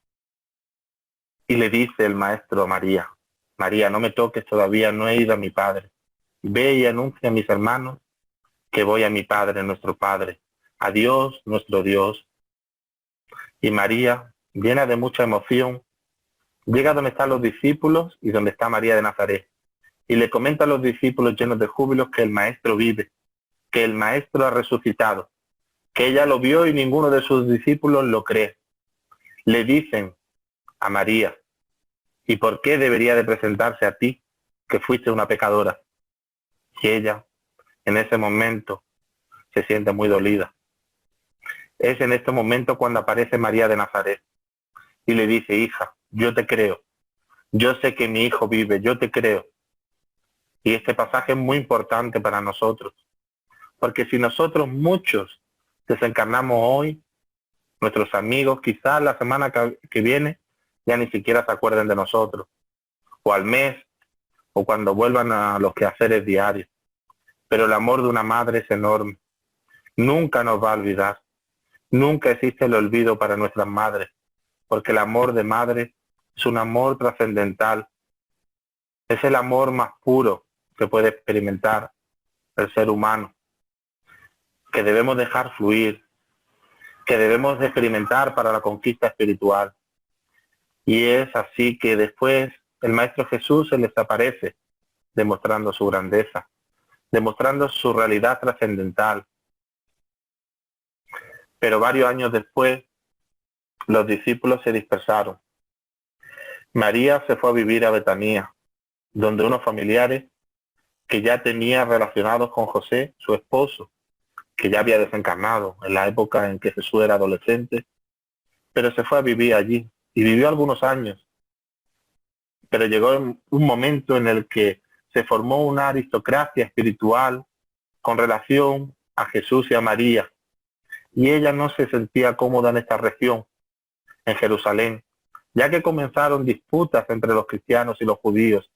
Y le dice el maestro a María: María, no me toques todavía, no he ido a mi Padre. Ve y anuncia a mis hermanos que voy a mi Padre, nuestro Padre, a Dios, nuestro Dios. Y María, llena de mucha emoción, llega donde están los discípulos y donde está María de Nazaret. Y le comenta a los discípulos llenos de júbilo que el maestro vive, que el maestro ha resucitado, que ella lo vio y ninguno de sus discípulos lo cree. Le dicen a María: ¿y por qué debería de presentarse a ti, que fuiste una pecadora? Y ella, en ese momento, se siente muy dolida. Es en este momento cuando aparece María de Nazaret y le dice: hija, yo te creo, yo sé que mi hijo vive, yo te creo. Y este pasaje es muy importante para nosotros, porque si nosotros muchos desencarnamos hoy, nuestros amigos quizás la semana que viene ya ni siquiera se acuerden de nosotros, o al mes, o cuando vuelvan a los quehaceres diarios. Pero el amor de una madre es enorme. Nunca nos va a olvidar. Nunca existe el olvido para nuestras madres, porque el amor de madre es un amor trascendental. Es el amor más puro que puede experimentar el ser humano, que debemos dejar fluir, que debemos de experimentar para la conquista espiritual. Y es así que después el Maestro Jesús se les aparece, demostrando su grandeza, demostrando su realidad trascendental. Pero varios años después, los discípulos se dispersaron. María se fue a vivir a Betanía, donde unos familiares que ya tenía relacionados con José, su esposo, que ya había desencarnado en la época en que Jesús era adolescente, pero se fue a vivir allí y vivió algunos años. Pero llegó un momento en el que se formó una aristocracia espiritual con relación a Jesús y a María, y ella no se sentía cómoda en esta región, en Jerusalén, ya que comenzaron disputas entre los cristianos y los judíos,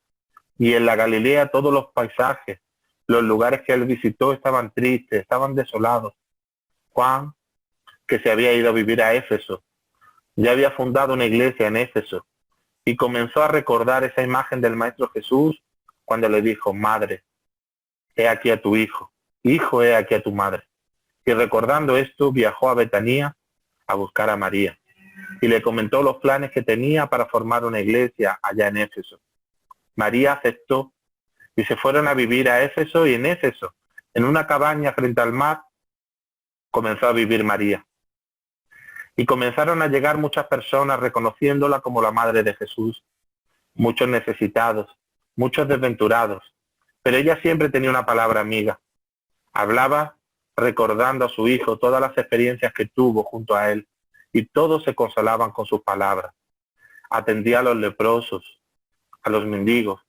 y en la Galilea todos los paisajes, los lugares que él visitó estaban tristes, estaban desolados. Juan, que se había ido a vivir a Éfeso, ya había fundado una iglesia en Éfeso, y comenzó a recordar esa imagen del Maestro Jesús cuando le dijo: madre, he aquí a tu hijo, hijo, he aquí a tu madre. Y recordando esto, viajó a Betanía a buscar a María, y le comentó los planes que tenía para formar una iglesia allá en Éfeso. María aceptó y se fueron a vivir a Éfeso, y en Éfeso, en una cabaña frente al mar, comenzó a vivir María. Y comenzaron a llegar muchas personas reconociéndola como la Madre de Jesús, muchos necesitados, muchos desventurados, pero ella siempre tenía una palabra amiga. Hablaba recordando a su hijo todas las experiencias que tuvo junto a él, y todos se consolaban con sus palabras. Atendía a los leprosos, a los mendigos,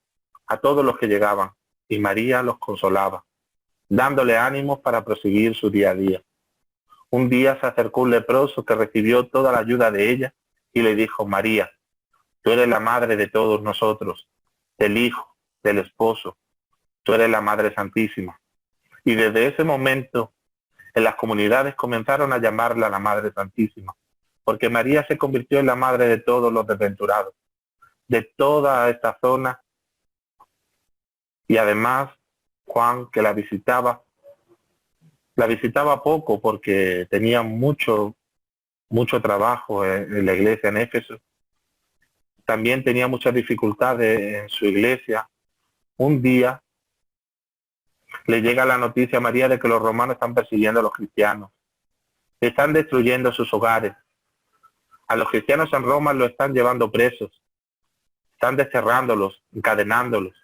a todos los que llegaban, y María los consolaba, dándole ánimos para proseguir su día a día. Un día se acercó un leproso que recibió toda la ayuda de ella y le dijo: María, tú eres la madre de todos nosotros, del hijo, del esposo, tú eres la Madre Santísima. Y desde ese momento, en las comunidades comenzaron a llamarla la Madre Santísima, porque María se convirtió en la madre de todos los desventurados, de toda esta zona, y además Juan, que la visitaba poco porque tenía mucho trabajo en la iglesia en Éfeso. También tenía muchas dificultades en su iglesia. Un día le llega la noticia a María de que los romanos están persiguiendo a los cristianos, están destruyendo sus hogares. A los cristianos en Roma los están llevando presos, están desterrándolos, encadenándolos,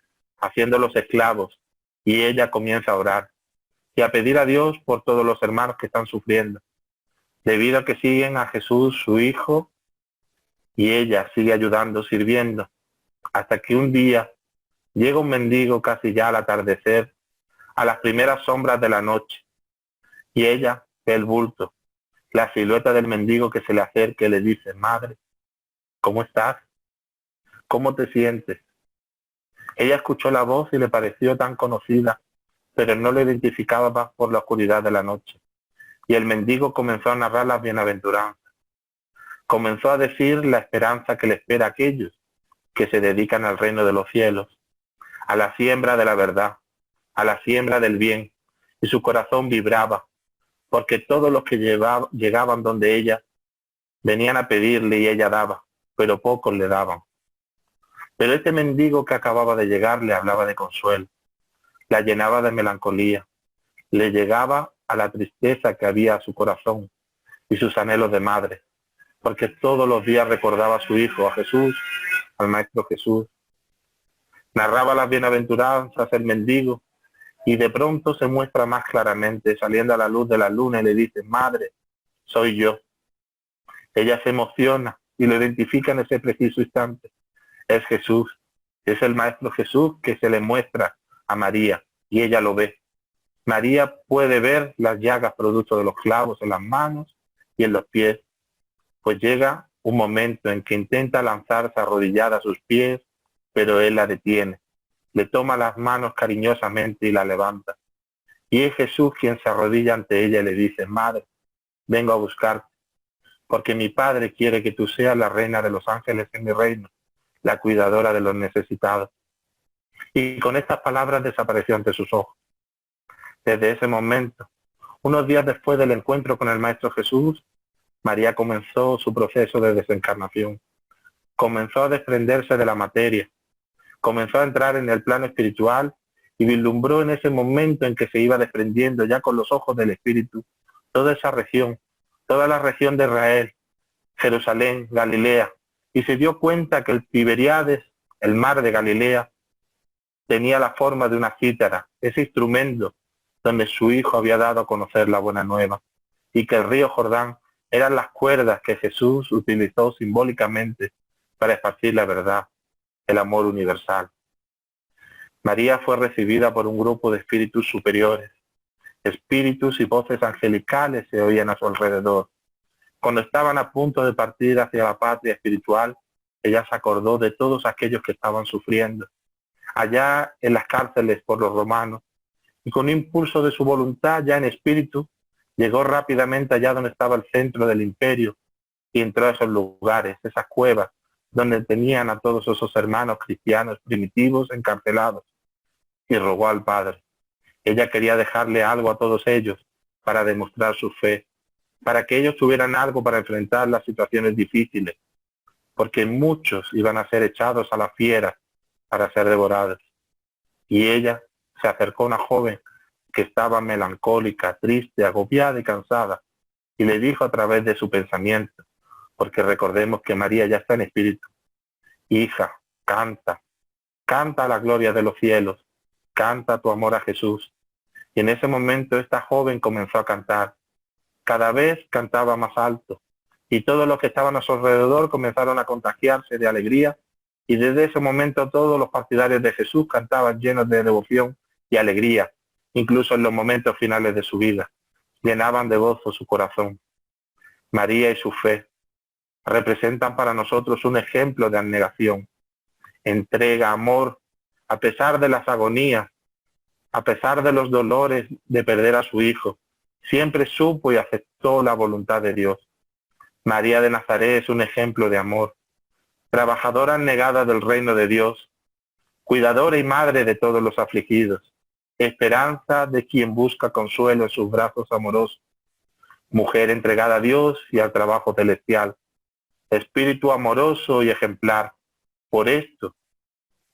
haciéndolos esclavos. Y ella comienza a orar y a pedir a Dios por todos los hermanos que están sufriendo, debido a que siguen a Jesús, su Hijo, y ella sigue ayudando, sirviendo, hasta que un día llega un mendigo casi ya al atardecer, a las primeras sombras de la noche, y ella ve el bulto, la silueta del mendigo que se le acerca y le dice: Madre, ¿cómo estás? ¿Cómo te sientes? Ella escuchó la voz y le pareció tan conocida, pero no lo identificaba más por la oscuridad de la noche. Y el mendigo comenzó a narrar las bienaventuranzas. Comenzó a decir la esperanza que le espera a aquellos que se dedican al reino de los cielos, a la siembra de la verdad, a la siembra del bien. Y su corazón vibraba, porque todos los que llegaban donde ella venían a pedirle y ella daba, pero pocos le daban. Pero este mendigo que acababa de llegar le hablaba de consuelo, la llenaba de melancolía, le llegaba a la tristeza que había a su corazón y sus anhelos de madre, porque todos los días recordaba a su hijo, a Jesús, al Maestro Jesús. Narraba las bienaventuranzas el mendigo y de pronto se muestra más claramente, saliendo a la luz de la luna, y le dice: Madre, soy yo. Ella se emociona y lo identifica en ese preciso instante. Es Jesús, es el Maestro Jesús que se le muestra a María y ella lo ve. María puede ver las llagas producto de los clavos en las manos y en los pies, pues llega un momento en que intenta lanzarse arrodillada a sus pies, pero él la detiene, le toma las manos cariñosamente y la levanta. Y es Jesús quien se arrodilla ante ella y le dice: Madre, vengo a buscarte, porque mi Padre quiere que tú seas la reina de los ángeles en mi reino, la cuidadora de los necesitados. Y con estas palabras desapareció ante sus ojos. Desde ese momento, unos días después del encuentro con el Maestro Jesús, María comenzó su proceso de desencarnación. Comenzó a desprenderse de la materia, comenzó a entrar en el plano espiritual y vislumbró en ese momento en que se iba desprendiendo ya con los ojos del Espíritu toda esa región, toda la región de Israel, Jerusalén, Galilea, y se dio cuenta que el Tiberíades, el mar de Galilea, tenía la forma de una cítara, ese instrumento donde su hijo había dado a conocer la buena nueva, y que el río Jordán eran las cuerdas que Jesús utilizó simbólicamente para esparcir la verdad, el amor universal. María fue recibida por un grupo de espíritus superiores. Espíritus y voces angelicales se oían a su alrededor. Cuando estaban a punto de partir hacia la patria espiritual, ella se acordó de todos aquellos que estaban sufriendo allá en las cárceles por los romanos, y con impulso de su voluntad ya en espíritu, llegó rápidamente allá donde estaba el centro del imperio y entró a esos lugares, esas cuevas, donde tenían a todos esos hermanos cristianos primitivos encarcelados, y rogó al Padre. Ella quería dejarle algo a todos ellos para demostrar su fe, para que ellos tuvieran algo para enfrentar las situaciones difíciles, porque muchos iban a ser echados a la fiera para ser devorados. Y ella se acercó a una joven que estaba melancólica, triste, agobiada y cansada, y le dijo a través de su pensamiento, porque recordemos que María ya está en espíritu: hija, canta, canta la gloria de los cielos, canta tu amor a Jesús. Y en ese momento esta joven comenzó a cantar. Cada vez cantaba más alto, y todos los que estaban a su alrededor comenzaron a contagiarse de alegría, y desde ese momento todos los partidarios de Jesús cantaban llenos de devoción y alegría, incluso en los momentos finales de su vida. Llenaban de gozo su corazón. María y su fe representan para nosotros un ejemplo de abnegación, entrega, amor, a pesar de las agonías, a pesar de los dolores de perder a su hijo. Siempre supo y aceptó la voluntad de Dios. María de Nazaret es un ejemplo de amor, trabajadora abnegada del reino de Dios, cuidadora y madre de todos los afligidos, esperanza de quien busca consuelo en sus brazos amorosos, mujer entregada a Dios y al trabajo celestial, espíritu amoroso y ejemplar. Por esto,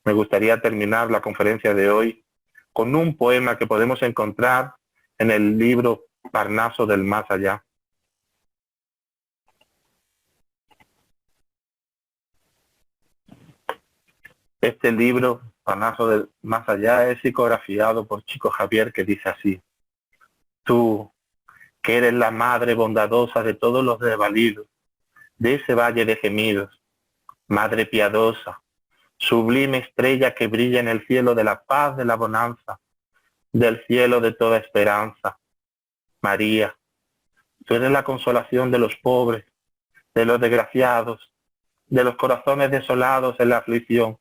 me gustaría terminar la conferencia de hoy con un poema que podemos encontrar en el libro Parnaso del Más Allá. Este libro, Parnaso del Más Allá, es psicografiado por Chico Javier, que dice así: tú, que eres la madre bondadosa de todos los desvalidos, de ese valle de gemidos, madre piadosa, sublime estrella que brilla en el cielo de la paz, de la bonanza, del cielo de toda esperanza. María, tú eres la consolación de los pobres, de los desgraciados, de los corazones desolados en la aflicción.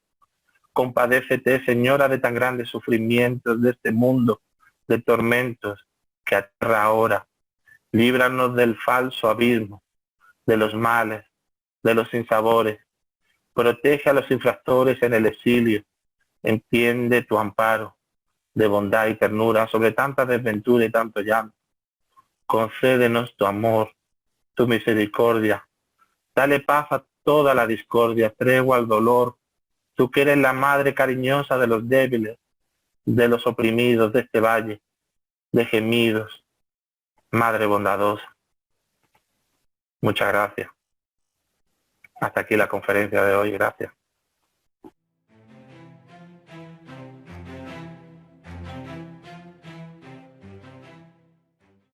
Compadécete, Señora, de tan grandes sufrimientos de este mundo, de tormentos que aterra ahora. Líbranos del falso abismo, de los males, de los sinsabores. Protege a los infractores en el exilio. Entiende tu amparo de bondad y ternura sobre tanta desventura y tanto llanto. Concédenos tu amor, tu misericordia. Dale paz a toda la discordia, tregua al dolor. Tú que eres la madre cariñosa de los débiles, de los oprimidos de este valle, de gemidos. Madre bondadosa. Muchas gracias. Hasta aquí la conferencia de hoy. Gracias.